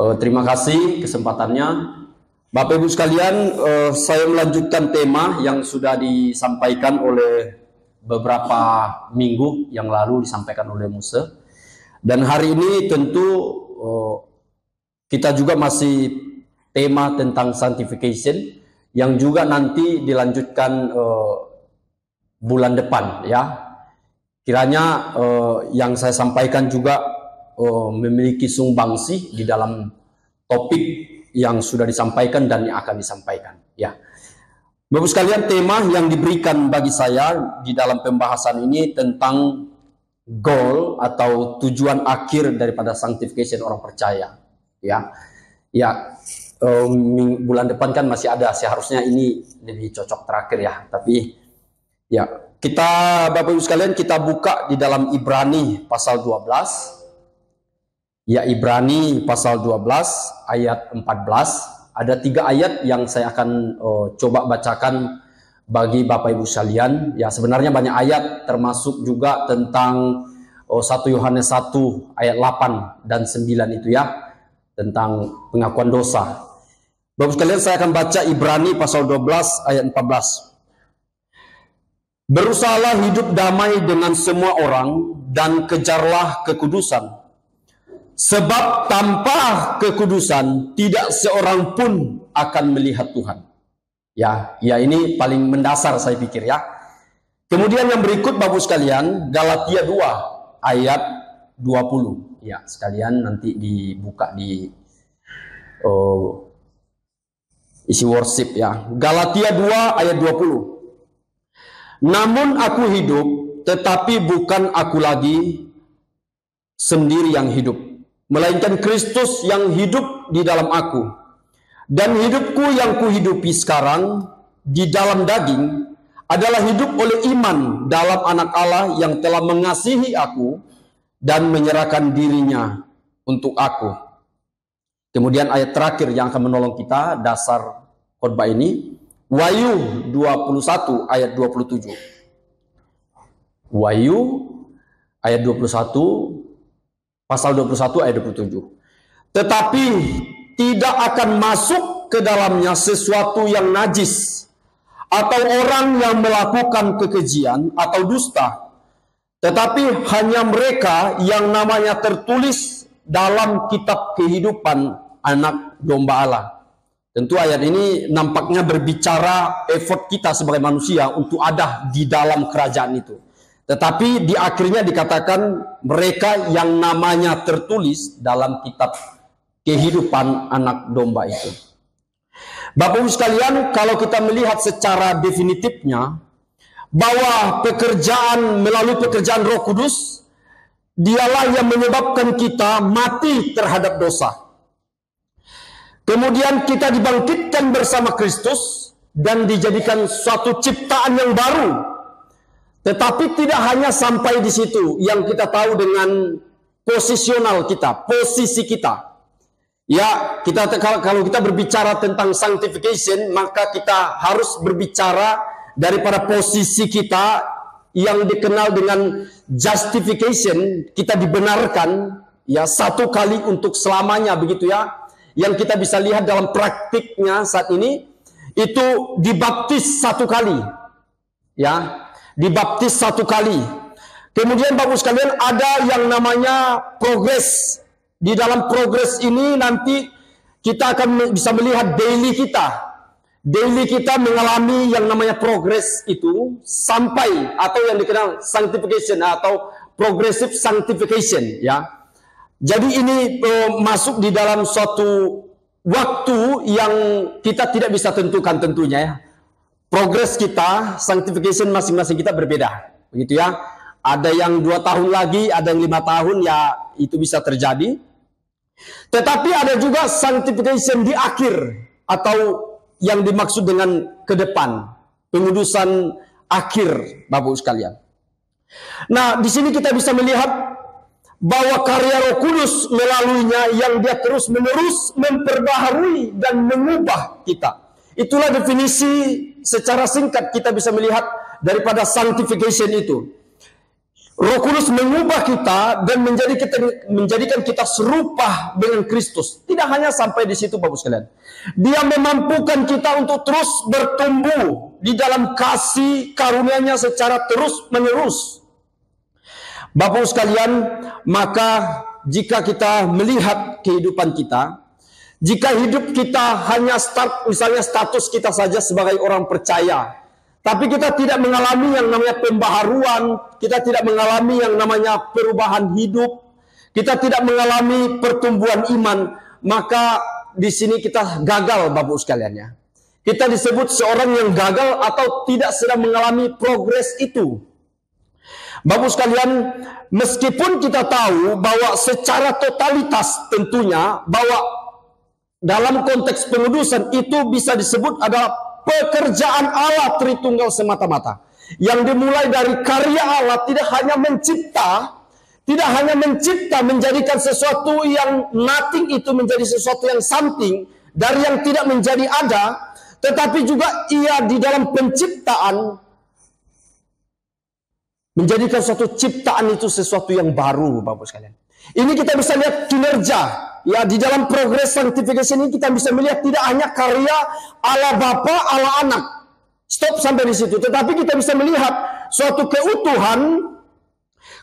Terima kasih kesempatannya. Bapak Ibu sekalian, saya melanjutkan tema yang sudah disampaikan oleh beberapa minggu yang lalu disampaikan oleh Musa. Dan hari ini tentu kita juga masih tema tentang sanctification yang juga nanti dilanjutkan bulan depan ya. Kiranya yang saya sampaikan juga memiliki sumbangsih di dalam topik yang sudah disampaikan dan yang akan disampaikan ya. Bapak sekalian, tema yang diberikan bagi saya di dalam pembahasan ini tentang goal atau tujuan akhir daripada sanctification orang percaya ya. Ya, bulan depan kan masih ada, seharusnya ini lebih cocok terakhir ya. Tapi ya, kita Bapak Ibu sekalian, kita buka di dalam Ibrani pasal 12. Ya, Ibrani pasal 12 ayat 14. Ada 3 ayat yang saya akan coba bacakan bagi Bapak Ibu sekalian. Ya, sebenarnya banyak ayat, termasuk juga tentang 1 Yohanes 1 ayat 8 dan 9 itu ya, tentang pengakuan dosa. Bapak sekalian, saya akan baca Ibrani pasal 12 ayat 14. Berusahalah hidup damai dengan semua orang dan kejarlah kekudusan. Sebab tanpa kekudusan tidak seorang pun akan melihat Tuhan. Ya, ini paling mendasar saya pikir ya. Kemudian yang berikut Bapak sekalian, Galatia 2 ayat 20. Ya, sekalian nanti dibuka di isi worship ya. Galatia 2 ayat 20. Namun aku hidup, tetapi bukan aku lagi sendiri yang hidup, melainkan Kristus yang hidup di dalam aku. Dan hidupku yang kuhidupi sekarang di dalam daging adalah hidup oleh iman dalam Anak Allah yang telah mengasihi aku dan menyerahkan dirinya untuk aku. Kemudian ayat terakhir yang akan menolong kita dasar khotbah ini, Wahyu 21 ayat 27. Wahyu ayat 21, pasal 21 ayat 27. Tetapi tidak akan masuk ke dalamnya sesuatu yang najis, atau orang yang melakukan kekejian atau dusta, tetapi hanya mereka yang namanya tertulis dalam kitab kehidupan Anak Domba Allah. Tentu ayat ini nampaknya berbicara effort kita sebagai manusia untuk ada di dalam kerajaan itu. Tetapi di akhirnya dikatakan mereka yang namanya tertulis dalam kitab kehidupan Anak Domba itu. Bapak Ibu sekalian, kalau kita melihat secara definitifnya bahwa melalui pekerjaan Roh Kudus, dialah yang menyebabkan kita mati terhadap dosa. Kemudian kita dibangkitkan bersama Kristus dan dijadikan suatu ciptaan yang baru. Tetapi tidak hanya sampai di situ, yang kita tahu dengan posisional kita, posisi kita. Ya, kalau kita berbicara tentang sanctification, maka kita harus berbicara daripada posisi kita yang dikenal dengan justification. Kita dibenarkan ya satu kali untuk selamanya, begitu ya. Yang kita bisa lihat dalam praktiknya saat ini, itu dibaptis satu kali. Ya, dibaptis satu kali. Kemudian Bapak sekalian, ada yang namanya progres. Di dalam progres ini nanti kita akan bisa melihat daily kita. Daily kita mengalami yang namanya progres itu sampai, atau yang dikenal sanctification atau progressive sanctification ya. Jadi ini masuk di dalam suatu waktu yang kita tidak bisa tentukan tentunya ya. Progres kita, sanctification masing-masing kita berbeda, begitu ya. Ada yang 2 tahun lagi, ada yang 5 tahun, ya itu bisa terjadi. Tetapi ada juga sanctification di akhir, atau yang dimaksud dengan ke depan, pengudusan akhir, Bapak sekalian. Nah, di sini kita bisa melihat bahwa karya Roh Kudus melaluinya yang dia terus-menerus memperbaharui dan mengubah kita. Itulah definisi secara singkat kita bisa melihat daripada sanctification itu. Roh Kudus mengubah kita dan menjadikan kita serupa dengan Kristus. Tidak hanya sampai di situ, Bapak sekalian. Dia memampukan kita untuk terus bertumbuh di dalam kasih karunia-Nya secara terus-menerus. Bapak sekalian, maka jika kita melihat kehidupan kita, jika hidup kita hanya misalnya status kita saja sebagai orang percaya, tapi kita tidak mengalami yang namanya pembaharuan, kita tidak mengalami yang namanya perubahan hidup, kita tidak mengalami pertumbuhan iman, maka di sini kita gagal, Bapak sekalian ya. Kita disebut seorang yang gagal atau tidak sedang mengalami progres itu. Bapak sekalian, meskipun kita tahu bahwa secara totalitas tentunya bahwa dalam konteks pengudusan itu bisa disebut adalah pekerjaan Allah Tritunggal semata-mata. Yang dimulai dari karya Allah, tidak hanya mencipta menjadikan sesuatu yang nothing itu menjadi sesuatu yang something, dari yang tidak menjadi ada, tetapi juga ia di dalam penciptaan menjadikan suatu ciptaan itu sesuatu yang baru, Bapak sekalian. Ini kita bisa lihat kinerja. Ya, di dalam progress sanctification ini kita bisa melihat tidak hanya karya Allah Bapa, Allah Anak. Stop sampai di situ. Tetapi kita bisa melihat suatu keutuhan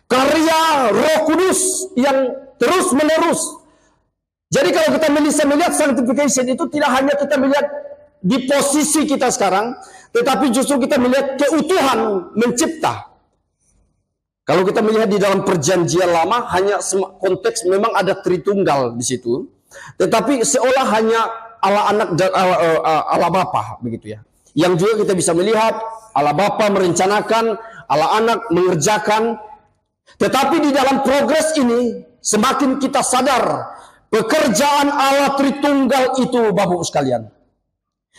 karya Roh Kudus yang terus menerus. Jadi kalau kita bisa melihat sanctification itu tidak hanya kita melihat di posisi kita sekarang, tetapi justru kita melihat keutuhan mencipta. Kalau kita melihat di dalam perjanjian lama, hanya konteks memang ada Tritunggal di situ, tetapi seolah hanya Allah Anak dan Allah Bapa begitu ya. Yang juga kita bisa melihat Allah Bapa merencanakan, Allah Anak mengerjakan. Tetapi di dalam progres ini semakin kita sadar pekerjaan Allah Tritunggal itu, Bapak sekalian.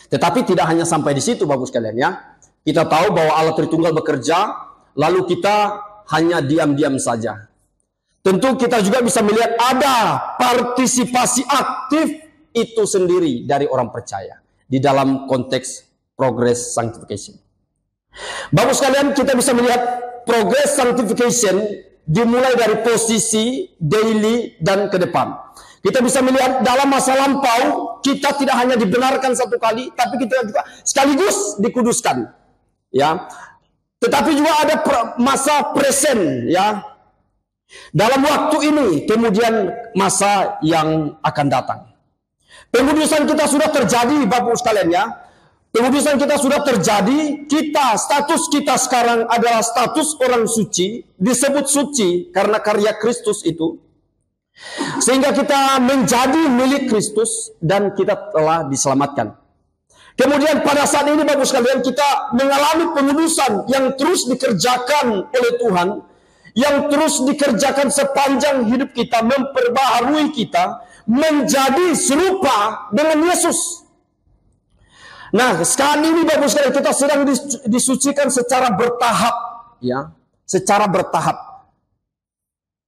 Tetapi tidak hanya sampai di situ, Bapak sekalian ya. Kita tahu bahwa Allah Tritunggal bekerja, lalu kita hanya diam-diam saja. Tentu kita juga bisa melihat ada partisipasi aktif itu sendiri dari orang percaya di dalam konteks progress sanctification. Bapak sekalian, kita bisa melihat progress sanctification dimulai dari posisi, daily, dan ke depan. Kita bisa melihat dalam masa lampau kita tidak hanya dibenarkan satu kali, tapi kita juga sekaligus dikuduskan. Ya. Tetapi juga ada masa present ya. Dalam waktu ini kemudian masa yang akan datang. Pengudusan kita sudah terjadi, Bapak sekalian ya. Pengudusan kita sudah terjadi, status kita sekarang adalah status orang suci, disebut suci karena karya Kristus itu. Sehingga kita menjadi milik Kristus dan kita telah diselamatkan. Kemudian pada saat ini Bapak sekalian kita mengalami pengudusan yang terus dikerjakan oleh Tuhan, yang terus dikerjakan sepanjang hidup kita, memperbaharui kita menjadi serupa dengan Yesus. Nah, sekarang ini Bapak sekalian kita sedang disucikan secara bertahap, ya, secara bertahap.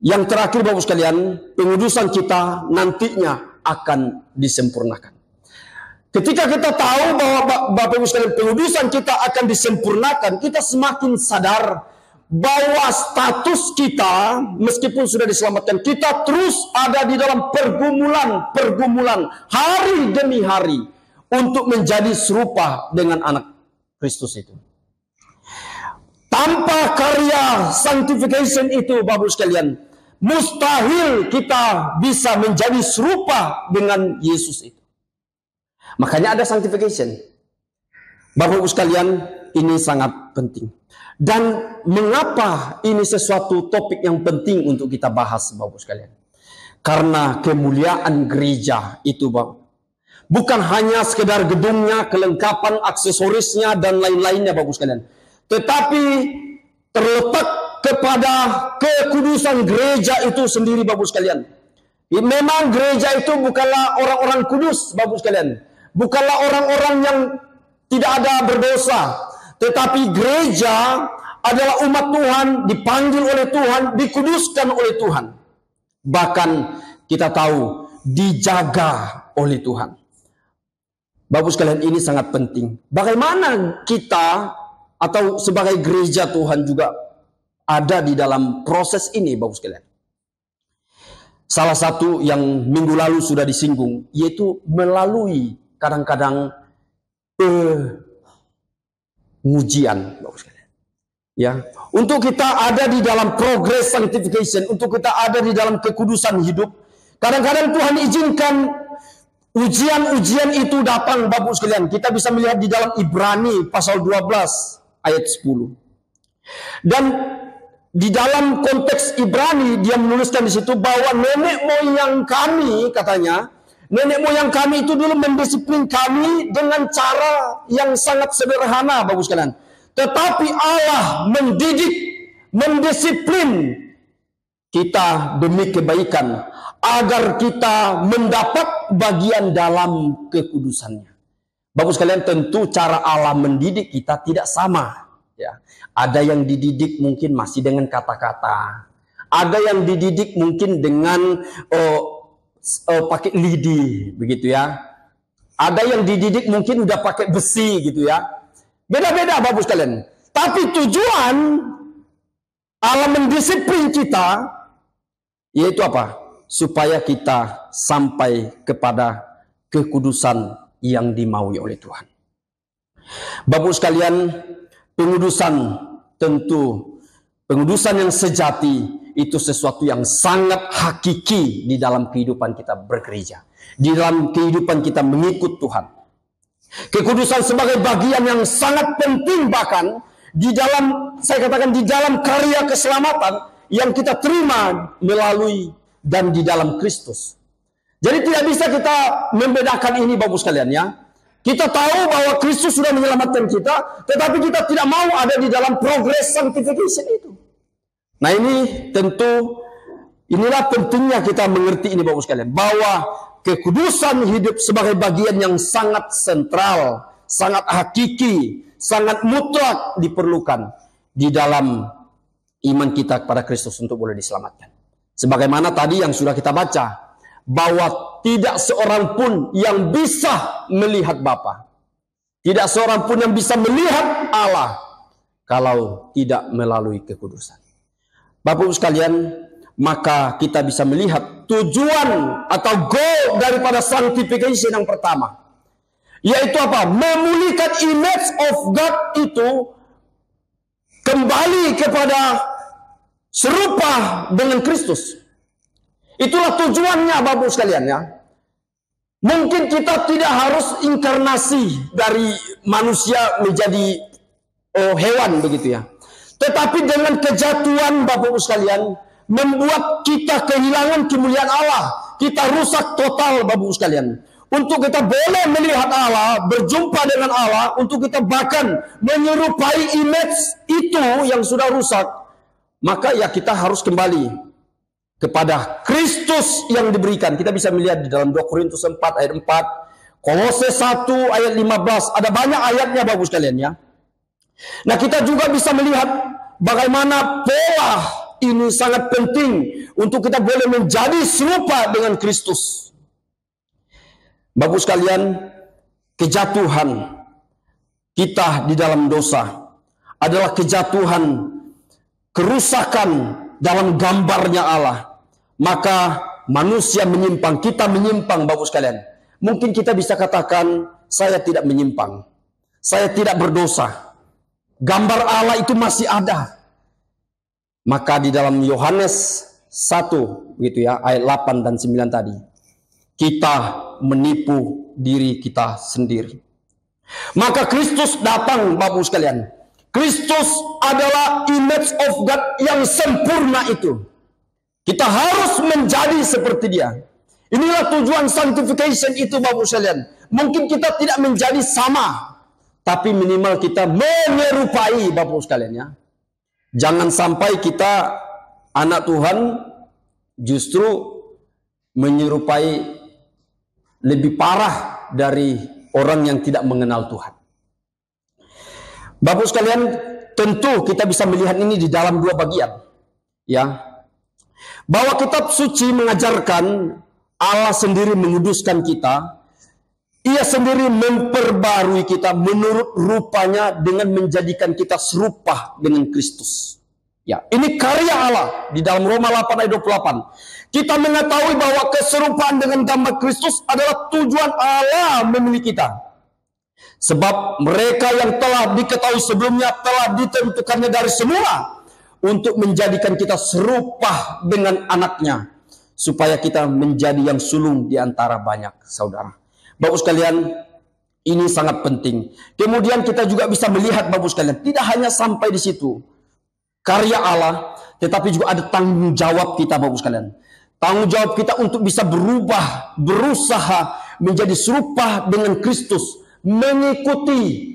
Yang terakhir Bapak sekalian, pengudusan kita nantinya akan disempurnakan. Ketika kita tahu bahwa Bapak Ibu sekalian pengudusan kita akan disempurnakan, kita semakin sadar bahwa status kita meskipun sudah diselamatkan, kita terus ada di dalam pergumulan hari demi hari untuk menjadi serupa dengan anak Kristus itu. Tanpa karya sanctification itu Bapak sekalian, mustahil kita bisa menjadi serupa dengan Yesus itu. Makanya ada sanctification. Bapak-Ibu sekalian, ini sangat penting. Dan mengapa ini sesuatu topik yang penting untuk kita bahas, Bapak-Ibu sekalian? Karena kemuliaan gereja itu, Bapak. Bukan hanya sekedar gedungnya, kelengkapan, aksesorisnya, dan lain-lainnya, Bapak-Ibu sekalian. Tetapi terletak kepada kekudusan gereja itu sendiri, Bapak-Ibu sekalian. Memang gereja itu bukanlah orang-orang kudus, Bapak-Ibu sekalian. Bukanlah orang-orang yang tidak ada berdosa. Tetapi gereja adalah umat Tuhan, dipanggil oleh Tuhan, dikuduskan oleh Tuhan. Bahkan kita tahu, dijaga oleh Tuhan. Bapak sekalian, ini sangat penting. Bagaimana kita atau sebagai gereja Tuhan juga ada di dalam proses ini, Bapak sekalian. Salah satu yang minggu lalu sudah disinggung, yaitu melalui kadang-kadang pengujian, Bapak sekalian. Ya, untuk kita ada di dalam progress sanctification, untuk kita ada di dalam kekudusan hidup, kadang-kadang Tuhan izinkan ujian-ujian itu datang, Bapak sekalian. Kita bisa melihat di dalam Ibrani pasal 12 ayat 10. Dan di dalam konteks Ibrani dia menuliskan di situ bahwa nenek moyang kami, katanya, nenek moyang kami itu dulu mendisiplin kami dengan cara yang sangat sederhana, Bapak sekalian. Tetapi Allah mendidik, mendisiplin kita demi kebaikan, agar kita mendapat bagian dalam kekudusannya. Bapak sekalian, tentu cara Allah mendidik kita tidak sama. Ya, ada yang dididik mungkin masih dengan kata-kata, ada yang dididik mungkin dengan pakai lidi, begitu ya. Ada yang dididik mungkin udah pakai besi, gitu ya. Beda-beda, Bapak sekalian. Tapi tujuan Allah mendisiplin kita, yaitu apa? Supaya kita sampai kepada kekudusan yang dimaui oleh Tuhan. Bapak sekalian, pengudusan tentu, pengudusan yang sejati itu sesuatu yang sangat hakiki di dalam kehidupan kita bergereja, di dalam kehidupan kita mengikut Tuhan. Kekudusan sebagai bagian yang sangat penting, bahkan di dalam, saya katakan, di dalam karya keselamatan yang kita terima melalui dan di dalam Kristus. Jadi tidak bisa kita membedakan ini, Bapak sekalian, ya. Kita tahu bahwa Kristus sudah menyelamatkan kita, tetapi kita tidak mau ada di dalam progress sanctification itu. Nah, ini tentu, inilah pentingnya kita mengerti ini, Bapak sekalian, bahwa kekudusan hidup sebagai bagian yang sangat sentral, sangat hakiki, sangat mutlak diperlukan di dalam iman kita kepada Kristus untuk boleh diselamatkan. Sebagaimana tadi yang sudah kita baca, bahwa tidak seorang pun yang bisa melihat Bapa, tidak seorang pun yang bisa melihat Allah kalau tidak melalui kekudusan. Bapak sekalian, maka kita bisa melihat tujuan atau goal daripada sanctification yang pertama, yaitu apa? Memulihkan image of God itu kembali kepada serupa dengan Kristus. Itulah tujuannya, Bapak sekalian, ya. Mungkin kita tidak harus inkarnasi dari manusia menjadi hewan, begitu ya. Tetapi dengan kejatuhan, Bapak sekalian, membuat kita kehilangan kemuliaan Allah. Kita rusak total, Bapak sekalian. Untuk kita boleh melihat Allah, berjumpa dengan Allah, untuk kita bahkan menyerupai image itu yang sudah rusak, maka ya kita harus kembali kepada Kristus yang diberikan. Kita bisa melihat di dalam 2 Korintus 4 ayat 4, Kolose 1 ayat 15, ada banyak ayatnya, Bapak sekalian, ya. Nah, kita juga bisa melihat bagaimana pola ini sangat penting untuk kita boleh menjadi serupa dengan Kristus. Bapak sekalian, kejatuhan kita di dalam dosa adalah kejatuhan, kerusakan dalam gambarnya Allah. Maka manusia menyimpang, kita menyimpang, Bapak sekalian. Mungkin kita bisa katakan, saya tidak menyimpang, saya tidak berdosa, gambar Allah itu masih ada. Maka di dalam Yohanes 1 gitu ya, ayat 8 dan 9 tadi, kita menipu diri kita sendiri. Maka Kristus datang, Bapak sekalian. Kristus adalah image of God yang sempurna itu. Kita harus menjadi seperti dia. Inilah tujuan sanctification itu, Bapak sekalian. Mungkin kita tidak menjadi sama, tapi minimal kita menyerupai, Bapak sekalian, ya. Jangan sampai kita anak Tuhan justru menyerupai lebih parah dari orang yang tidak mengenal Tuhan. Bapak sekalian, tentu kita bisa melihat ini di dalam dua bagian, ya. Bahwa kitab suci mengajarkan Allah sendiri menguduskan kita. Ia sendiri memperbarui kita menurut rupanya dengan menjadikan kita serupa dengan Kristus. Ya, ini karya Allah di dalam Roma 8 ayat 28. Kita mengetahui bahwa keserupaan dengan gambar Kristus adalah tujuan Allah memilih kita. Sebab mereka yang telah diketahui sebelumnya telah ditentukannya dari semula untuk menjadikan kita serupa dengan anaknya, supaya kita menjadi yang sulung di antara banyak saudara. Bapak sekalian, ini sangat penting. Kemudian kita juga bisa melihat, Bapak sekalian, tidak hanya sampai di situ karya Allah, tetapi juga ada tanggung jawab kita, Bapak sekalian. Tanggung jawab kita untuk bisa berubah, berusaha menjadi serupa dengan Kristus, mengikuti,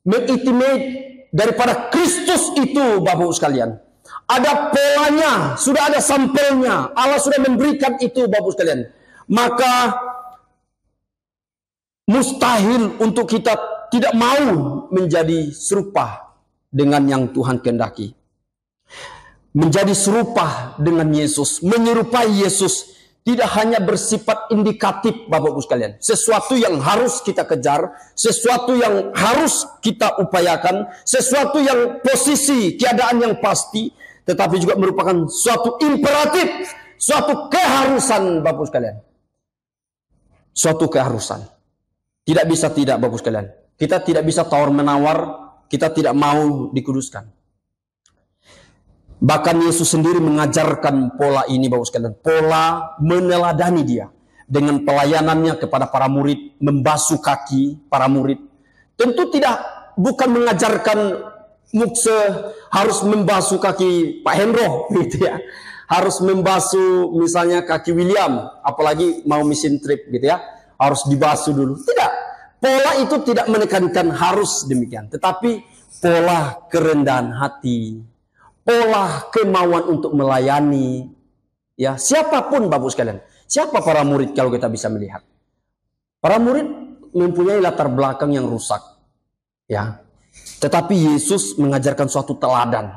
mengitimate daripada Kristus itu, Bapak sekalian. Ada polanya, sudah ada sampelnya, Allah sudah memberikan itu, Bapak sekalian. Maka mustahil untuk kita tidak mau menjadi serupa dengan yang Tuhan kehendaki. Menjadi serupa dengan Yesus, menyerupai Yesus, tidak hanya bersifat indikatif, Bapak-Ibu sekalian. Sesuatu yang harus kita kejar, sesuatu yang harus kita upayakan, sesuatu yang posisi, keadaan yang pasti, tetapi juga merupakan suatu imperatif, suatu keharusan, Bapak-Ibu sekalian. Suatu keharusan. Tidak bisa tidak, Bapak-Ibu sekalian. Kita tidak bisa tawar-menawar, kita tidak mau dikuduskan. Bahkan Yesus sendiri mengajarkan pola ini, Bapak sekalian. Pola meneladani dia. Dengan pelayanannya kepada para murid, membasuh kaki para murid. Tentu bukan mengajarkan mukse harus membasuh kaki Pak Hendro, gitu ya. Harus membasuh misalnya kaki William, apalagi mau mission trip, gitu ya. Harus dibasuh dulu. Tidak. Pola itu tidak menekankan harus demikian. Tetapi pola kerendahan hati, pola kemauan untuk melayani, ya siapapun, Bapak sekalian. Siapa para murid kalau kita bisa melihat? Para murid mempunyai latar belakang yang rusak, ya. Tetapi Yesus mengajarkan suatu teladan,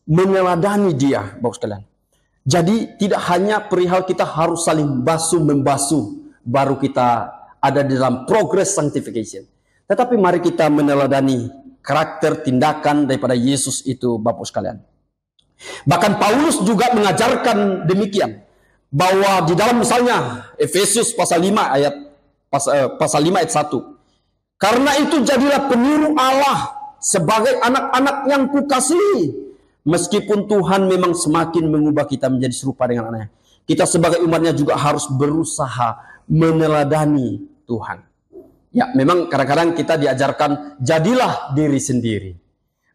meneladani dia, Bapak sekalian. Jadi tidak hanya perihal kita harus saling membasuh, baru kita ada di dalam progress sanctification. Tetapi mari kita meneladani karakter tindakan daripada Yesus itu, Bapak sekalian. Bahkan Paulus juga mengajarkan demikian, bahwa di dalam misalnya Efesus pasal 5 ayat 1. Karena itu jadilah peniru Allah sebagai anak-anak yang kukasihi, meskipun Tuhan memang semakin mengubah kita menjadi serupa dengan anaknya. Kita sebagai umatnya juga harus berusaha meneladani Tuhan. Ya, memang kadang-kadang kita diajarkan jadilah diri sendiri.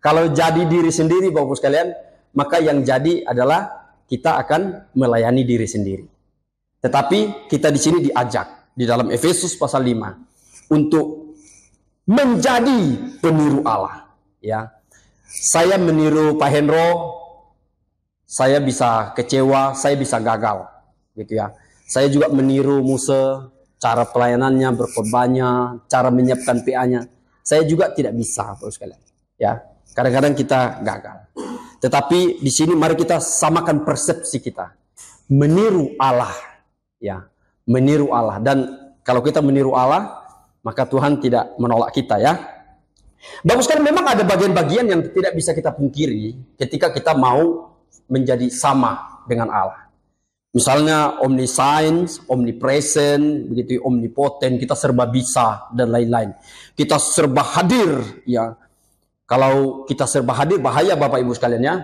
Kalau jadi diri sendiri, Bapak sekalian, maka yang jadi adalah kita akan melayani diri sendiri. Tetapi kita di sini diajak di dalam Efesus pasal 5 untuk menjadi peniru Allah. Ya, saya meniru Pak Hendro, saya bisa kecewa, saya bisa gagal, gitu ya. Saya juga meniru Muse, cara pelayanannya, berkorbannya, cara menyiapkan PA-nya. Saya juga tidak bisa, Bapak sekalian. Ya, kadang-kadang kita gagal. Tetapi di sini mari kita samakan persepsi kita. Meniru Allah. Ya, meniru Allah. Dan kalau kita meniru Allah, maka Tuhan tidak menolak kita, ya. Bapak sekalian, memang ada bagian-bagian yang tidak bisa kita pungkiri ketika kita mau menjadi sama dengan Allah. Misalnya omniscience, omnipresent, begitu, omnipotent, kita serba bisa dan lain-lain. Kita serba hadir, ya. Kalau kita serba hadir, bahaya Bapak Ibu sekalian, ya.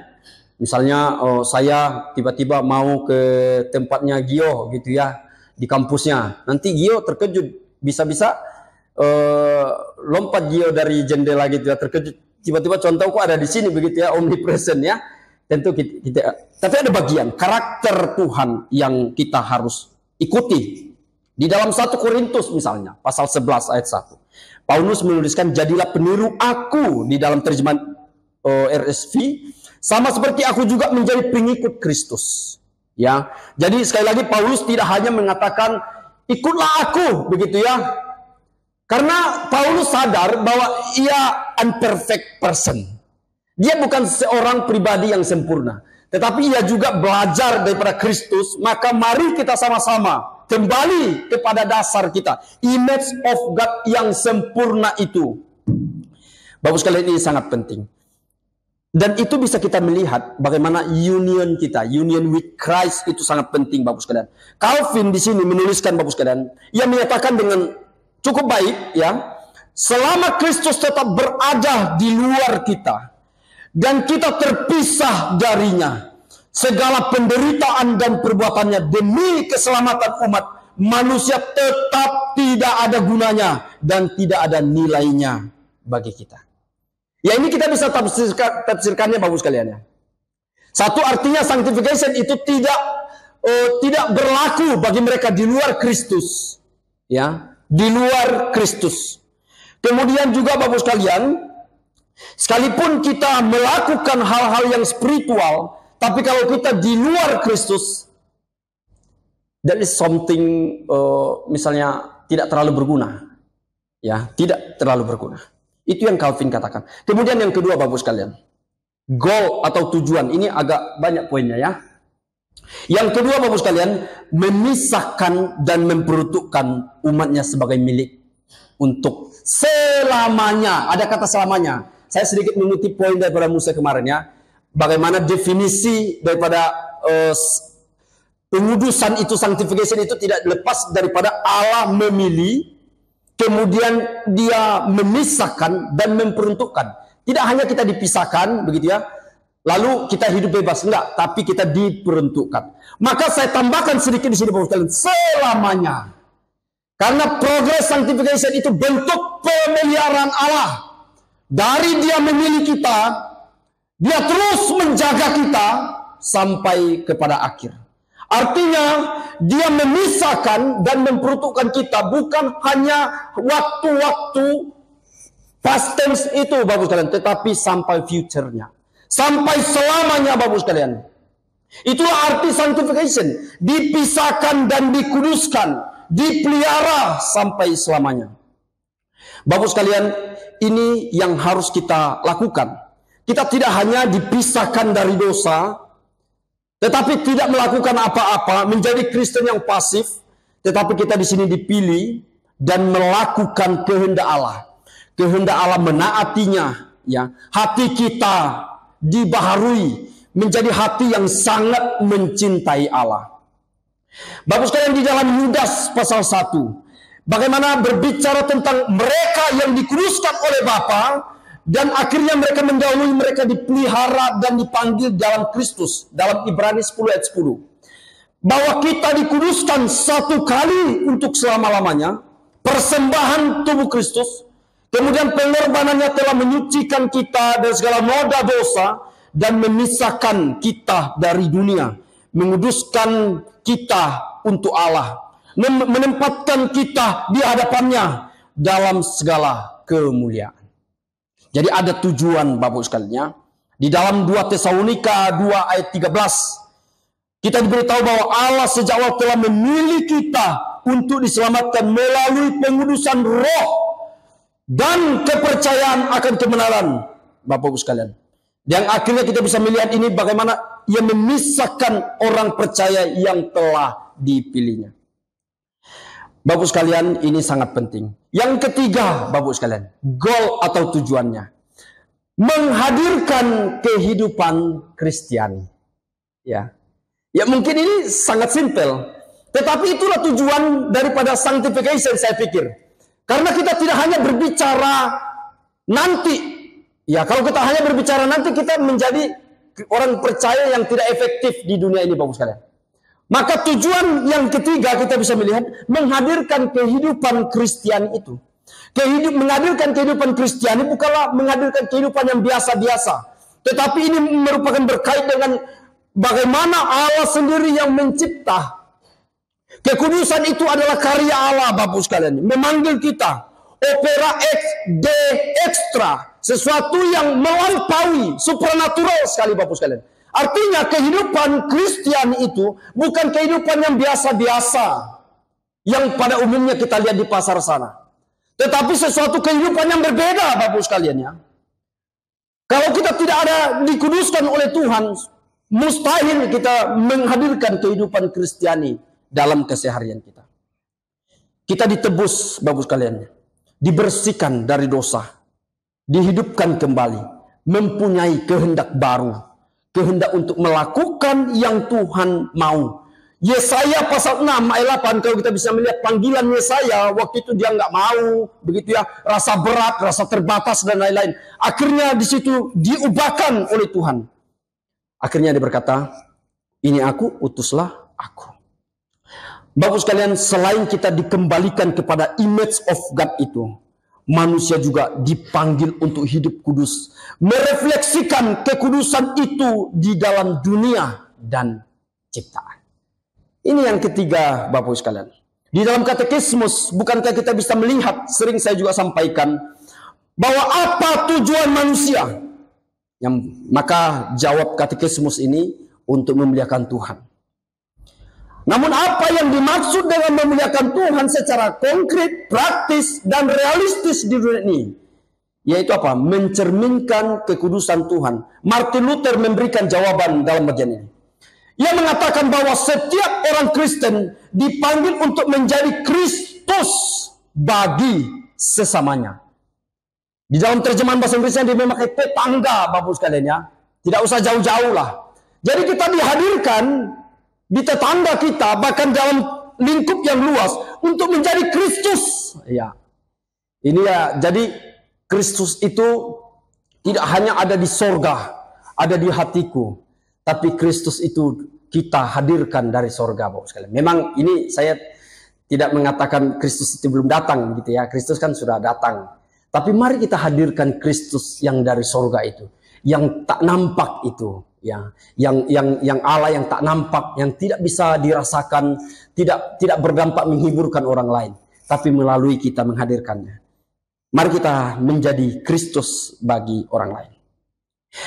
Misalnya saya tiba-tiba mau ke tempatnya Gio, gitu ya, di kampusnya. Nanti Gio terkejut, bisa-bisa lompat Gio dari jendela, gitu ya, terkejut. Tiba-tiba contoh kok ada di sini, begitu ya, omnipresent, ya. Tentu kita, tapi ada bagian karakter Tuhan yang kita harus ikuti. Di dalam 1 Korintus misalnya, pasal 11 ayat 1. Paulus menuliskan, jadilah peniru aku, di dalam terjemahan RSV, sama seperti aku juga menjadi pengikut Kristus. Ya, jadi sekali lagi Paulus tidak hanya mengatakan ikutlah aku, begitu ya. Karena Paulus sadar bahwa ia unperfect person. Dia bukan seorang pribadi yang sempurna, tetapi ia juga belajar daripada Kristus. Maka mari kita sama-sama kembali kepada dasar kita, image of God yang sempurna itu. Bapak sekalian, ini sangat penting. Dan itu bisa kita melihat bagaimana union kita, union with Christ itu sangat penting, Bapak sekalian. Calvin di sini menuliskan, Bapak sekalian, ia menyatakan dengan cukup baik, ya, selama Kristus tetap berada di luar kita dan kita terpisah darinya, segala penderitaan dan perbuatannya demi keselamatan umat manusia tetap tidak ada gunanya dan tidak ada nilainya bagi kita. Ya, ini kita bisa tafsirkannya, Bapak sekalian, ya. Satu, artinya sanctification itu tidak berlaku bagi mereka di luar Kristus, ya, di luar Kristus. Kemudian juga, Bapak sekalian, sekalipun kita melakukan hal-hal yang spiritual, tapi kalau kita di luar Kristus, that is something misalnya tidak terlalu berguna, ya, tidak terlalu berguna. Itu yang Calvin katakan. Kemudian yang kedua, Bapak sekalian, goal atau tujuan. Ini agak banyak poinnya, ya. Yang kedua, Bapak sekalian, memisahkan dan memperuntukkan umatnya sebagai milik untuk selamanya. Ada kata selamanya. Saya sedikit mengutip poin daripada Musa kemarin, ya. Bagaimana definisi daripada pengudusan itu, sanctification itu tidak lepas daripada Allah memilih, kemudian dia memisahkan dan memperuntukkan. Tidak hanya kita dipisahkan, begitu, ya, lalu kita hidup bebas, enggak, tapi kita diperuntukkan. Maka saya tambahkan sedikit di sini, Bapak sekalian, selamanya. Karena progress sanctification itu bentuk pemeliharaan Allah. Dari dia memilih kita, dia terus menjaga kita sampai kepada akhir. Artinya, dia memisahkan dan memperuntukkan kita bukan hanya waktu-waktu past tense itu, Bapak sekalian, tetapi sampai future-nya. Sampai selamanya, Bapak sekalian. Itulah arti sanctification. Dipisahkan dan dikuduskan, dipelihara sampai selamanya. Bapak sekalian, ini yang harus kita lakukan. Kita tidak hanya dipisahkan dari dosa, tetapi tidak melakukan apa-apa, menjadi Kristen yang pasif, tetapi kita di sini dipilih dan melakukan kehendak Allah. Kehendak Allah menaatinya, ya. Hati kita dibaharui menjadi hati yang sangat mencintai Allah. Bapak sekalian, di dalam Yudas pasal 1, bagaimana berbicara tentang mereka yang dikuduskan oleh Bapa, dan akhirnya mereka mendahului, mereka dipelihara dan dipanggil dalam Kristus. Dalam Ibrani 10 ayat 10. Bahwa kita dikuduskan satu kali untuk selama-lamanya. Persembahan tubuh Kristus. Kemudian pengorbanannya telah menyucikan kita dari segala noda dosa. Dan memisahkan kita dari dunia. Menguduskan kita untuk Allah. Menempatkan kita di hadapannya dalam segala kemuliaan. Jadi ada tujuan, Bapak sekalian. Di dalam 2 Tesalonika 2 ayat 13, kita diberitahu bahwa Allah sejak awal telah memilih kita untuk diselamatkan melalui pengudusan roh dan kepercayaan akan kebenaran, Bapak sekalian. Yang akhirnya kita bisa melihat ini bagaimana ia memisahkan orang percaya yang telah dipilihnya. Bapak sekalian, ini sangat penting. Yang ketiga, Bapak sekalian, goal atau tujuannya, menghadirkan kehidupan Kristiani. Ya, mungkin ini sangat simpel, tetapi itulah tujuan daripada sanctification, saya pikir. Karena kita tidak hanya berbicara nanti. Ya, kalau kita hanya berbicara nanti, kita menjadi orang percaya yang tidak efektif di dunia ini, Bapak sekalian. Maka tujuan yang ketiga kita bisa melihat, menghadirkan kehidupan Kristiani itu. Menghadirkan kehidupan Kristiani bukanlah menghadirkan kehidupan yang biasa-biasa. Tetapi ini merupakan berkait dengan bagaimana Allah sendiri yang mencipta. Kekudusan itu adalah karya Allah, Bapak sekalian. Memanggil kita. Opera ex de extra. Sesuatu yang melampaui, supernatural sekali, Bapak sekalian. Artinya kehidupan Kristiani itu bukan kehidupan yang biasa-biasa yang pada umumnya kita lihat di pasar sana. Tetapi sesuatu kehidupan yang berbeda, Bapak sekalian, ya. Kalau kita tidak ada dikuduskan oleh Tuhan, mustahil kita menghadirkan kehidupan Kristiani dalam keseharian kita. Kita ditebus, Bapak sekalian, dibersihkan dari dosa, dihidupkan kembali, mempunyai kehendak baru, kehendak untuk melakukan yang Tuhan mau. Yesaya pasal 6 ayat 8, kalau kita bisa melihat panggilan Yesaya, waktu itu dia nggak mau, begitu ya, rasa berat, rasa terbatas dan lain-lain. Akhirnya di situ diubahkan oleh Tuhan. Akhirnya dia berkata, ini aku, utuslah aku. Bapak sekalian, selain kita dikembalikan kepada image of God itu, manusia juga dipanggil untuk hidup kudus, merefleksikan kekudusan itu di dalam dunia dan ciptaan. Ini yang ketiga, Bapak sekalian. Di dalam katekismus, bukankah kita bisa melihat, sering saya juga sampaikan, bahwa apa tujuan manusia? Maka jawab katekismus ini untuk memuliakan Tuhan. Namun apa yang dimaksud dengan memuliakan Tuhan secara konkret, praktis, dan realistis di dunia ini? Yaitu apa? Mencerminkan kekudusan Tuhan. Martin Luther memberikan jawaban dalam bagian ini. Ia mengatakan bahwa setiap orang Kristen dipanggil untuk menjadi Kristus bagi sesamanya. Di dalam terjemahan bahasa Inggrisnya dia memakai tetangga, Bapak sekalian ya. Tidak usah jauh-jauh lah. Jadi kita dihadirkan di tetangga kita, bahkan dalam lingkup yang luas, untuk menjadi Kristus. Ya. Ini ya, jadi Kristus itu tidak hanya ada di sorga, ada di hatiku. Tapi Kristus itu kita hadirkan dari sorga, Bapak sekalian. Memang ini saya tidak mengatakan Kristus itu belum datang, gitu ya. Kristus kan sudah datang. Tapi mari kita hadirkan Kristus yang dari sorga itu, yang tak nampak itu, ya, yang Allah yang tak nampak, yang tidak bisa dirasakan, tidak berdampak menghiburkan orang lain, tapi melalui kita menghadirkannya. Mari kita menjadi Kristus bagi orang lain.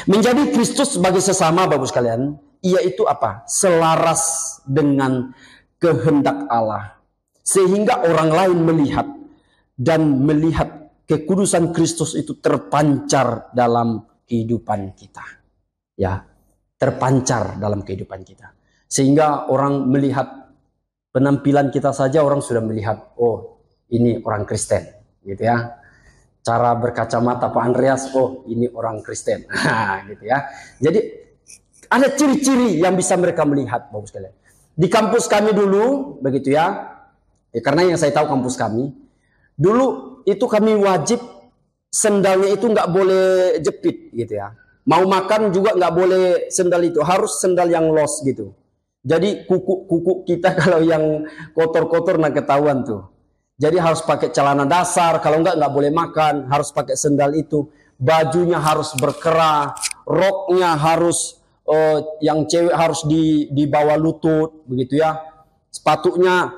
Menjadi Kristus bagi sesama, Bapak sekalian, yaitu apa? Selaras dengan kehendak Allah. Sehingga orang lain melihat dan melihat kekudusan Kristus itu terpancar dalam kehidupan kita. Ya, terpancar dalam kehidupan kita. Sehingga orang melihat penampilan kita saja, orang sudah melihat, oh, ini orang Kristen, gitu ya. Cara berkacamata Pak Andreas, oh ini orang Kristen, gitu ya. Jadi ada ciri-ciri yang bisa mereka melihat, Bapak sekalian. Di kampus kami dulu, begitu ya, karena yang saya tahu kampus kami, dulu itu kami wajib sendalnya itu nggak boleh jepit, gitu ya. Mau makan juga nggak boleh sendal itu, harus sendal yang los gitu. Jadi kuku kita kalau yang kotor-kotor nah ketahuan tuh. Jadi harus pakai celana dasar, kalau nggak boleh makan, harus pakai sendal itu. Bajunya harus berkerah, roknya harus, yang cewek harus di bawah lutut, begitu ya. Sepatunya,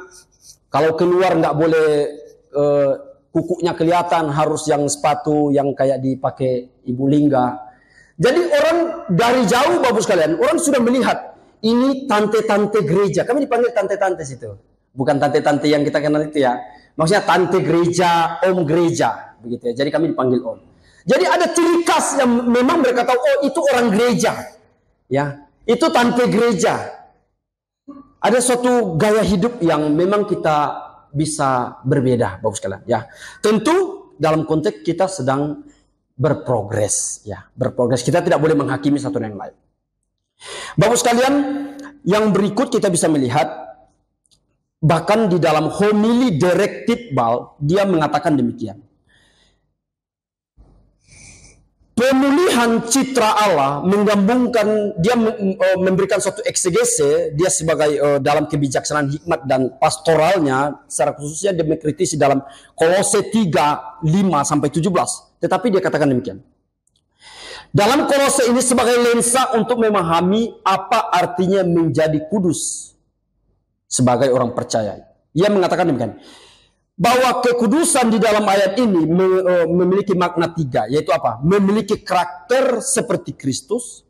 kalau keluar nggak boleh kukunya kelihatan, harus yang sepatu yang kayak dipakai Ibu Lingga. Jadi orang dari jauh, Bapak sekalian, orang sudah melihat, ini tante-tante gereja. Kami dipanggil tante-tante situ. Bukan tante-tante yang kita kenal itu ya. Maksudnya tante gereja, om gereja, begitu ya. Jadi kami dipanggil om. Jadi ada ciri khas yang memang mereka tahu, oh itu orang gereja, ya, itu tante gereja. Ada suatu gaya hidup yang memang kita bisa berbeda, Bapak sekalian. Ya, tentu dalam konteks kita sedang berprogres, ya, berprogres. Kita tidak boleh menghakimi satu dan yang lain. Bapak sekalian, yang berikut kita bisa melihat. Bahkan di dalam homili directed Bal, dia mengatakan demikian. Pemulihan citra Allah menggabungkan, dia memberikan suatu eksegese, dia sebagai dalam kebijaksanaan hikmat dan pastoralnya, secara khususnya dia mengkritisi dalam Kolose 3:5-17. Tetapi dia katakan demikian. Dalam Kolose ini sebagai lensa untuk memahami apa artinya menjadi kudus sebagai orang percaya. Ia mengatakan demikian, bahwa kekudusan di dalam ayat ini memiliki makna tiga, yaitu apa? Memiliki karakter seperti Kristus,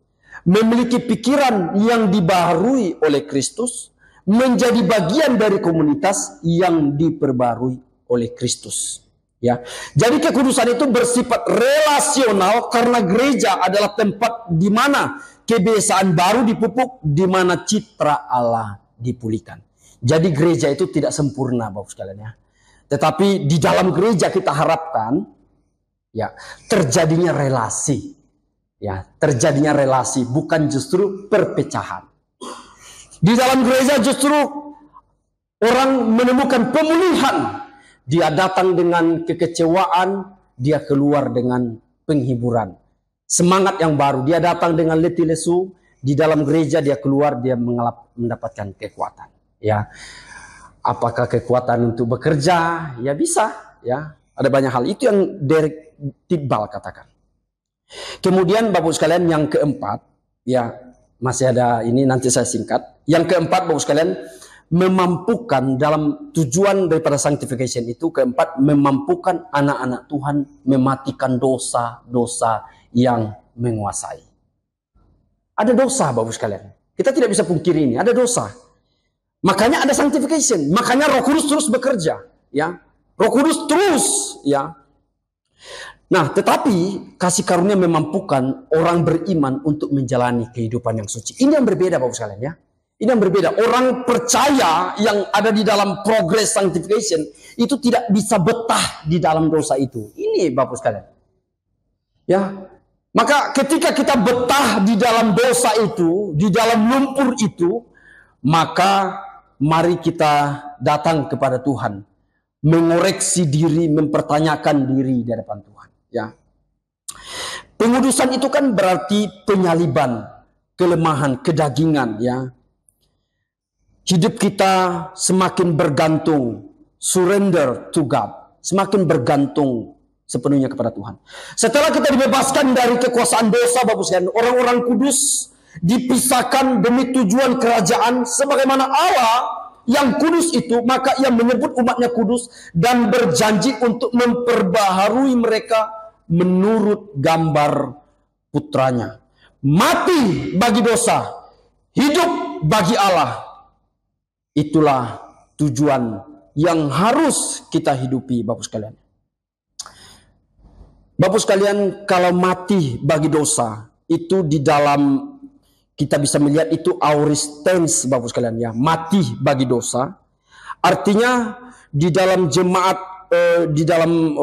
memiliki pikiran yang dibaharui oleh Kristus, menjadi bagian dari komunitas yang diperbarui oleh Kristus. Ya, jadi kekudusan itu bersifat relasional karena gereja adalah tempat di mana kebiasaan baru dipupuk, di mana citra Allah dipulihkan. Jadi gereja itu tidak sempurna, Bapak sekalian ya. Tetapi di dalam gereja kita harapkan ya terjadinya relasi. Ya, terjadinya relasi, bukan justru perpecahan. Di dalam gereja justru orang menemukan pemulihan. Dia datang dengan kekecewaan, dia keluar dengan penghiburan. Semangat yang baru, dia datang dengan letih lesu, di dalam gereja dia keluar, dia mendapatkan kekuatan. Ya, apakah kekuatan untuk bekerja? Ya bisa, ya. Ada banyak hal, itu yang Derek Tidball katakan. Kemudian Bapak sekalian yang keempat, ya masih ada ini nanti saya singkat. Yang keempat Bapak sekalian, memampukan dalam tujuan daripada sanctification itu, keempat, memampukan anak-anak Tuhan mematikan dosa-dosa yang menguasai. Ada dosa Bapak sekalian. Kita tidak bisa pungkiri ini, ada dosa. Makanya ada sanctification, makanya Roh Kudus terus bekerja, ya. Roh Kudus terus, ya. Nah, tetapi kasih karunia memampukan orang beriman untuk menjalani kehidupan yang suci. Ini yang berbeda Bapak sekalian, ya. Ini yang berbeda. Orang percaya yang ada di dalam progress sanctification itu tidak bisa betah di dalam dosa itu. Ini Bapak sekalian. Ya. Maka ketika kita betah di dalam dosa itu, di dalam lumpur itu, maka mari kita datang kepada Tuhan, mengoreksi diri, mempertanyakan diri di hadapan Tuhan. Ya, pengudusan itu kan berarti penyaliban kelemahan, kedagingan. Ya, hidup kita semakin bergantung, surrender to God, semakin bergantung sepenuhnya kepada Tuhan. Setelah kita dibebaskan dari kekuasaan dosa, Bapak sekalian, orang-orang kudus dipisahkan demi tujuan kerajaan, sebagaimana Allah yang kudus itu, maka ia menyebut umatnya kudus dan berjanji untuk memperbaharui mereka menurut gambar putranya. Mati bagi dosa, hidup bagi Allah. Itulah tujuan yang harus kita hidupi, Bapak sekalian. Bapak sekalian, kalau mati bagi dosa, itu di dalam kita bisa melihat itu aorist tense, Bapak sekalian, ya, mati bagi dosa. Artinya di dalam jemaat, di dalam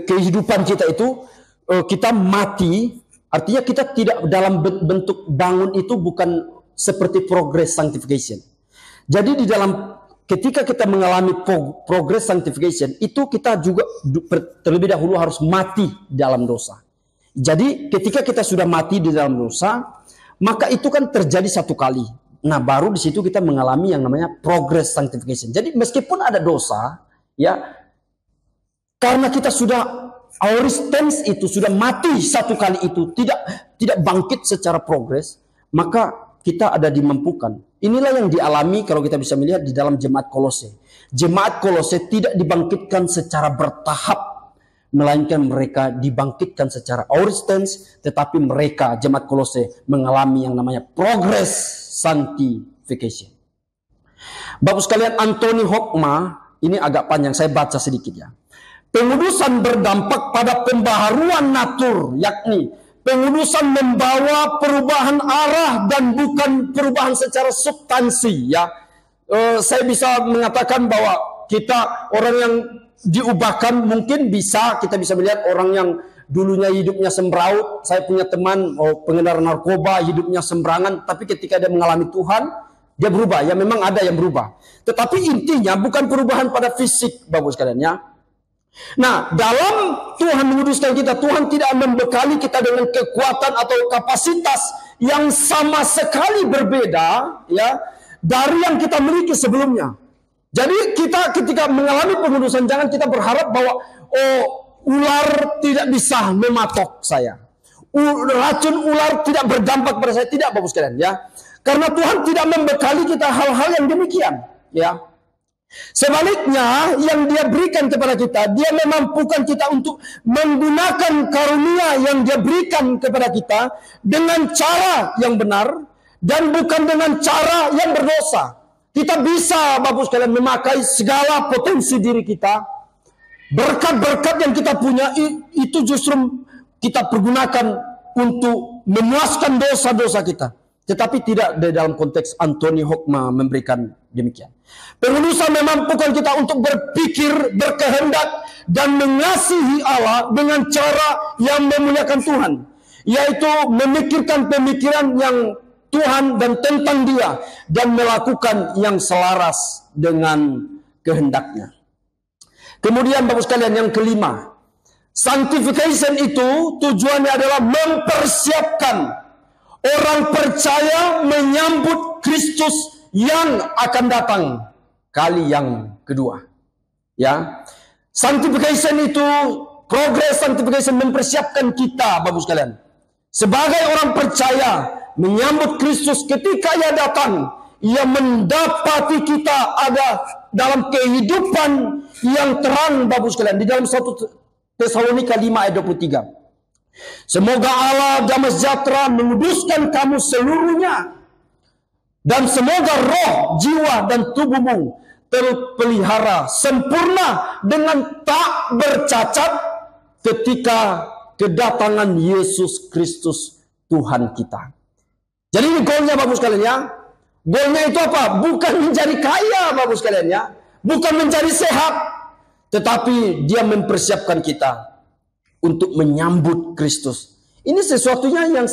kehidupan kita itu, kita mati, artinya kita tidak dalam bentuk bangun itu, bukan seperti progress sanctification. Jadi di dalam ketika kita mengalami progress sanctification itu, kita juga terlebih dahulu harus mati dalam dosa. Jadi ketika kita sudah mati di dalam dosa, maka itu kan terjadi satu kali. Nah, baru di situ kita mengalami yang namanya progress sanctification. Jadi meskipun ada dosa, ya, karena kita sudah aorist tense itu sudah mati satu kali itu, tidak bangkit secara progress, maka kita ada dimampukan. Inilah yang dialami kalau kita bisa melihat di dalam jemaat Kolose. Jemaat Kolose tidak dibangkitkan secara bertahap, melainkan mereka dibangkitkan secara aorist tense, tetapi mereka jemaat Kolose mengalami yang namanya progress sanctification. Bapak sekalian, Anthony Hoekma, ini agak panjang, saya baca sedikit ya. Pengudusan berdampak pada pembaharuan natur, yakni pengudusan membawa perubahan arah dan bukan perubahan secara substansi. Ya, saya bisa mengatakan bahwa kita orang yang diubahkan mungkin bisa, kita bisa melihat orang yang dulunya hidupnya sembraut. Saya punya teman pengendara narkoba, hidupnya sembarangan, tapi ketika dia mengalami Tuhan, dia berubah. Ya, memang ada yang berubah. Tetapi intinya bukan perubahan pada fisik, Bapak sekalian, ya. Nah, dalam Tuhan menguduskan kita, Tuhan tidak membekali kita dengan kekuatan atau kapasitas yang sama sekali berbeda, ya, dari yang kita miliki sebelumnya. Jadi kita ketika mengalami pengudusan, jangan kita berharap bahwa ular tidak bisa mematok saya, racun ular tidak berdampak pada saya. Tidak, Bapak sekalian, ya, karena Tuhan tidak membekali kita hal-hal yang demikian, ya. Sebaliknya, yang dia berikan kepada kita, dia memampukan kita untuk menggunakan karunia yang dia berikan kepada kita dengan cara yang benar dan bukan dengan cara yang berdosa. Kita bisa, Bapak sekalian, memakai segala potensi diri kita. Berkat-berkat yang kita punya itu justru kita pergunakan untuk memuaskan dosa-dosa kita. Tetapi tidak di dalam konteks Anthony Hoekma memberikan demikian. Pengudusan memampukan kita untuk berpikir, berkehendak, dan mengasihi Allah dengan cara yang memuliakan Tuhan. Yaitu memikirkan pemikiran yang Tuhan dan tentang Dia, dan melakukan yang selaras dengan kehendaknya. Kemudian Bapak sekalian, yang kelima, sanctification itu tujuannya adalah mempersiapkan orang percaya menyambut Kristus yang akan datang kali yang kedua. Ya, sanctification itu, progress sanctification mempersiapkan kita, Bapak sekalian, sebagai orang percaya menyambut Kristus ketika Ia datang. Ia mendapati kita ada dalam kehidupan yang terang, Bapak sekalian, di dalam 1 Tesalonika 5 ayat 23. Semoga Allah damai sejahtera menguduskan kamu seluruhnya, dan semoga roh, jiwa, dan tubuhmu terpelihara sempurna dengan tak bercacat ketika kedatangan Yesus Kristus Tuhan kita. Jadi ini goalnya, Bapak sekalian, ya. Goalnya itu apa? Bukan menjadi kaya, Bapak sekalian, ya. Bukan menjadi sehat, tetapi Dia mempersiapkan kita untuk menyambut Kristus. Ini sesuatunya yang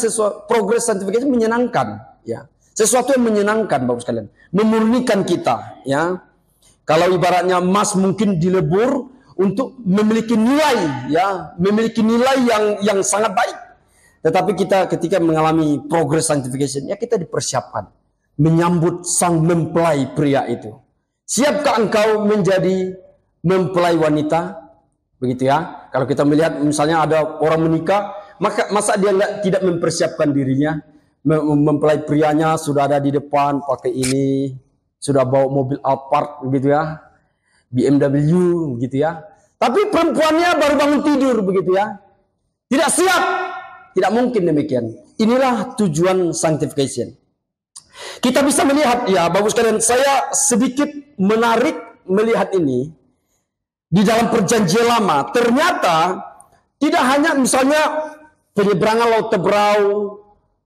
progress sanctification menyenangkan, ya. Sesuatu yang menyenangkan, Bapak sekalian, memurnikan kita, ya. Kalau ibaratnya emas mungkin dilebur untuk memiliki nilai, ya, memiliki nilai yang sangat baik. Tetapi kita ketika mengalami progress sanctification, ya, kita dipersiapkan menyambut sang mempelai pria itu. Siapkah engkau menjadi mempelai wanita? Begitu, ya. Kalau kita melihat misalnya ada orang menikah, masa dia tidak mempersiapkan dirinya? Mempelai prianya sudah ada di depan pakai ini, sudah bawa mobil Alphard, begitu, ya, BMW, begitu, ya. Tapi perempuannya baru bangun tidur, begitu, ya. Tidak siap. Tidak mungkin demikian. Inilah tujuan sanctification. Kita bisa melihat, ya, Bapak sekalian, saya sedikit menarik melihat ini di dalam Perjanjian Lama. Ternyata tidak hanya misalnya penyeberangan Laut Teberau,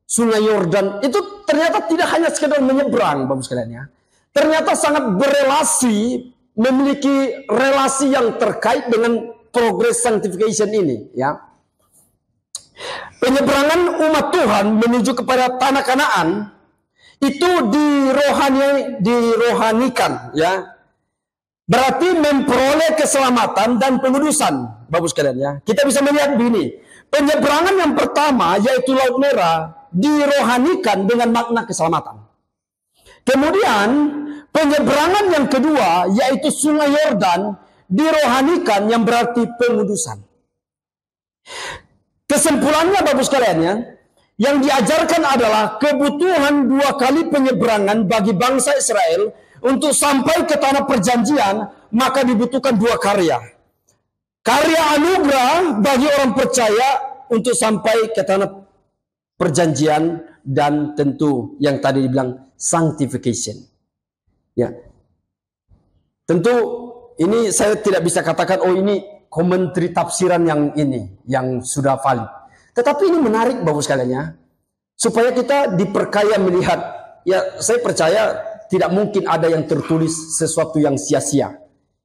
Sungai Yordan, itu ternyata tidak hanya sekedar menyeberang, Bapak sekalian, ya. Ternyata sangat berelasi, memiliki relasi yang terkait dengan progress sanctification ini, ya. Penyeberangan umat Tuhan menuju kepada tanah Kanaan itu dirohanikan, ya. Berarti memperoleh keselamatan dan pengudusan, Bapak sekalian, ya. Kita bisa melihat begini. Penyeberangan yang pertama, yaitu Laut Merah, dirohanikan dengan makna keselamatan. Kemudian penyeberangan yang kedua, yaitu Sungai Yordan, dirohanikan yang berarti pengudusan. Kesimpulannya, Bapak sekalian, ya, yang diajarkan adalah kebutuhan 2 kali penyeberangan bagi bangsa Israel untuk sampai ke tanah perjanjian, maka dibutuhkan 2 karya. Karya anugerah bagi orang percaya untuk sampai ke tanah perjanjian, dan tentu yang tadi dibilang sanctification. Ya. Tentu ini saya tidak bisa katakan oh ini komentari tafsiran yang sudah valid. Tetapi ini menarik, Bapak sekalian, ya. Supaya kita diperkaya melihat, ya, saya percaya tidak mungkin ada yang tertulis sesuatu yang sia-sia,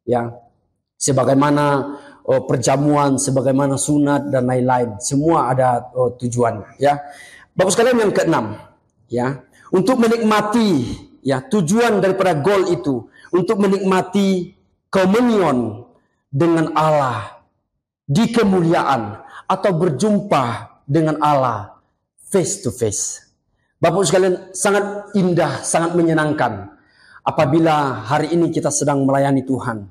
ya. Sebagaimana perjamuan, sebagaimana sunat dan lain-lain, semua ada tujuan, ya. Bapak sekalian, yang keenam, ya, untuk menikmati, ya, tujuan daripada goal itu untuk menikmati komunion dengan Allah di kemuliaan atau berjumpa dengan Allah face to face. Bapak sekalian, sangat indah, sangat menyenangkan apabila hari ini kita sedang melayani Tuhan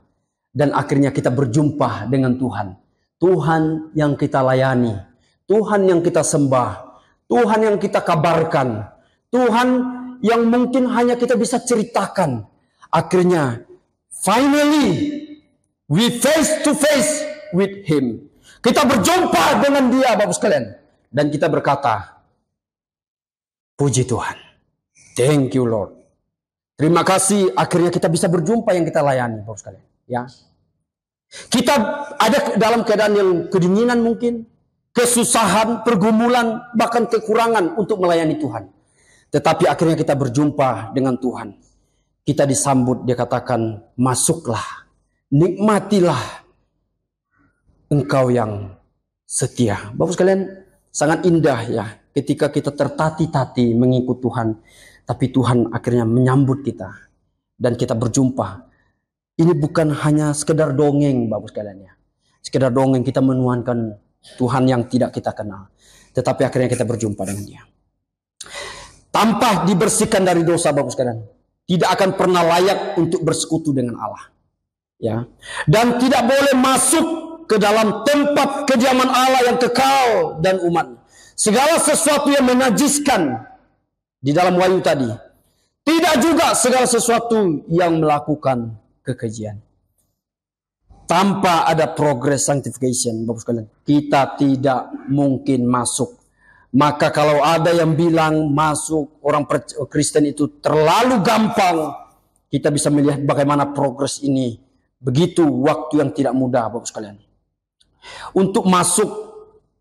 dan akhirnya kita berjumpa dengan Tuhan. Tuhan yang kita layani, Tuhan yang kita sembah, Tuhan yang kita kabarkan, Tuhan yang mungkin hanya kita bisa ceritakan. Akhirnya, finally, we face to face with Him. Kita berjumpa dengan Dia, Bapak sekalian. Dan kita berkata, puji Tuhan. Thank you, Lord. Terima kasih, akhirnya kita bisa berjumpa yang kita layani, Bapak sekalian. Ya. Kita ada dalam keadaan yang kedinginan mungkin, kesusahan, pergumulan, bahkan kekurangan untuk melayani Tuhan. Tetapi akhirnya kita berjumpa dengan Tuhan. Kita disambut, dia katakan, masuklah, nikmatilah engkau yang setia. Bapak sekalian, sangat indah ya ketika kita tertati-tati mengikut Tuhan. Tapi Tuhan akhirnya menyambut kita. Dan kita berjumpa. Ini bukan hanya sekedar dongeng Bapak sekalian ya. Sekedar dongeng kita menuhankan Tuhan yang tidak kita kenal. Tetapi akhirnya kita berjumpa dengan dia. Tanpa dibersihkan dari dosa Bapak sekalian, tidak akan pernah layak untuk bersekutu dengan Allah. Ya. Dan tidak boleh masuk ke dalam tempat kediaman Allah yang kekal dan umat. Segala sesuatu yang menajiskan di dalam wahyu tadi. Tidak juga segala sesuatu yang melakukan kekejian. Tanpa ada progress sanctification, Bapak sekalian, kita tidak mungkin masuk. Maka kalau ada yang bilang masuk orang Kristen itu terlalu gampang, kita bisa melihat bagaimana progres ini begitu waktu yang tidak mudah, Bapak sekalian. Untuk masuk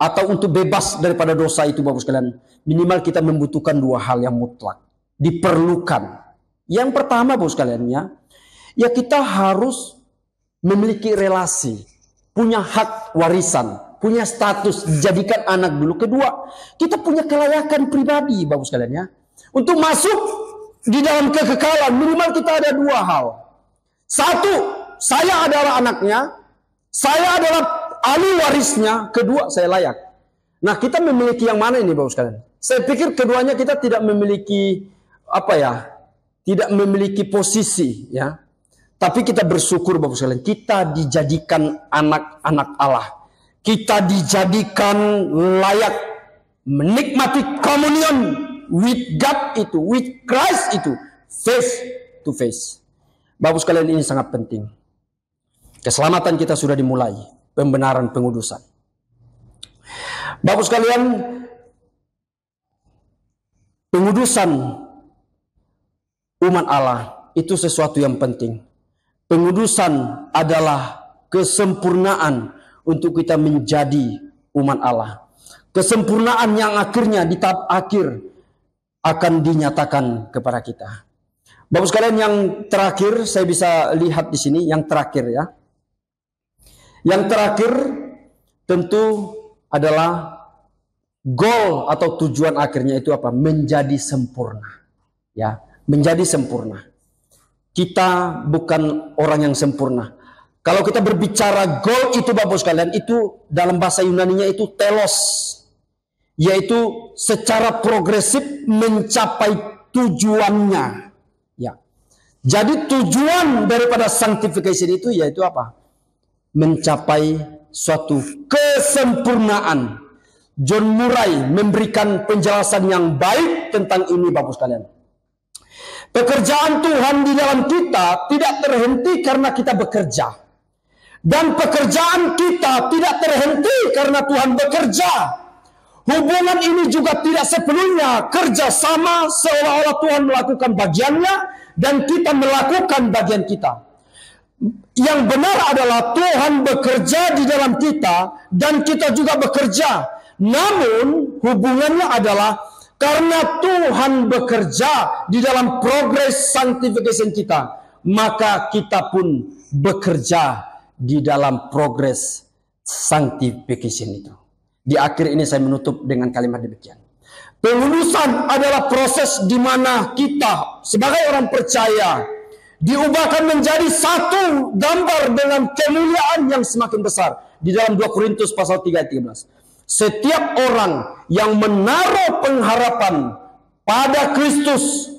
atau untuk bebas daripada dosa itu, Bapak sekalian, minimal kita membutuhkan dua hal yang mutlak, diperlukan. Yang pertama, Bapak sekalian, ya kita harus memiliki relasi, punya hak warisan, punya status, dijadikan anak dulu. Kedua, kita punya kelayakan pribadi, Bapak sekalian ya. Untuk masuk di dalam kekekalan, minimal kita ada dua hal. Satu, saya adalah anaknya, saya adalah ahli warisnya. Kedua, saya layak. Nah, kita memiliki yang mana ini, Bapak sekalian? Saya pikir keduanya kita tidak memiliki tidak memiliki posisi ya. Tapi kita bersyukur Bapak sekalian, kita dijadikan anak-anak Allah. Kita dijadikan layak menikmati komunion with God itu, with Christ itu, face to face. Bapak sekalian, ini sangat penting. Keselamatan kita sudah dimulai, pembenaran pengudusan. Bapak sekalian, pengudusan umat Allah itu sesuatu yang penting. Pengudusan adalah kesempurnaan untuk kita menjadi umat Allah. Kesempurnaan yang akhirnya di tahap akhir akan dinyatakan kepada kita. Bapak sekalian, yang terakhir saya bisa lihat di sini, yang terakhir ya. Yang terakhir tentu adalah goal atau tujuan akhirnya itu apa? Menjadi sempurna. Ya, menjadi sempurna. Kita bukan orang yang sempurna. Kalau kita berbicara goal itu Bapak sekalian, itu dalam bahasa Yunaninya itu telos. Yaitu secara progresif mencapai tujuannya. Ya. Jadi tujuan daripada sanctification itu yaitu apa? Mencapai suatu kesempurnaan. John Murray memberikan penjelasan yang baik tentang ini Bapak sekalian. Pekerjaan Tuhan di dalam kita tidak terhenti karena kita bekerja. Dan pekerjaan kita tidak terhenti karena Tuhan bekerja. Hubungan ini juga tidak sepenuhnya kerjasama seolah-olah Tuhan melakukan bagiannya dan kita melakukan bagian kita. Yang benar adalah Tuhan bekerja di dalam kita dan kita juga bekerja. Namun hubungannya adalah karena Tuhan bekerja di dalam progres sanctification kita, maka kita pun bekerja di dalam progres sanctification itu. Di akhir ini saya menutup dengan kalimat demikian. Pengudusan adalah proses di mana kita sebagai orang percaya diubahkan menjadi satu gambar dengan kemuliaan yang semakin besar. Di dalam 2 Korintus pasal 3 ayat 13. Setiap orang yang menaruh pengharapan pada Kristus,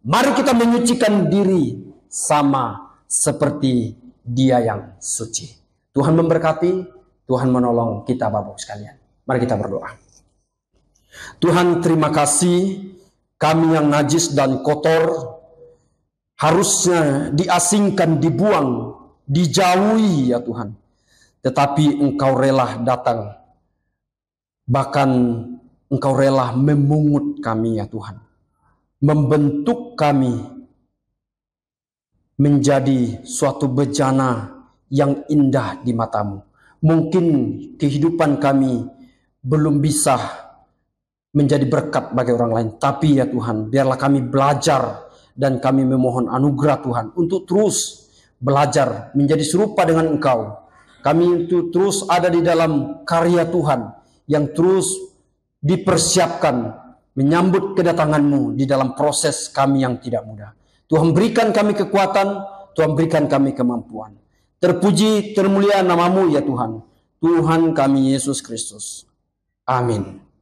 mari kita menyucikan diri sama seperti Dia yang suci. Tuhan memberkati, Tuhan menolong kita Bapak sekalian. Mari kita berdoa. Tuhan, terima kasih, kami yang najis dan kotor harusnya diasingkan, dibuang, dijauhi ya Tuhan. Tetapi Engkau rela datang. Bahkan Engkau rela memungut kami ya Tuhan. Membentuk kami menjadi suatu bejana yang indah di matamu. Mungkin kehidupan kami belum bisa menjadi berkat bagi orang lain. Tapi ya Tuhan, biarlah kami belajar dan kami memohon anugerah Tuhan untuk terus belajar menjadi serupa dengan Engkau. Kami itu terus ada di dalam karya Tuhan yang terus dipersiapkan menyambut kedatangan-Mu di dalam proses kami yang tidak mudah. Tuhan berikan kami kekuatan, Tuhan berikan kami kemampuan. Terpuji, termulia nama-Mu ya Tuhan. Tuhan kami Yesus Kristus. Amin.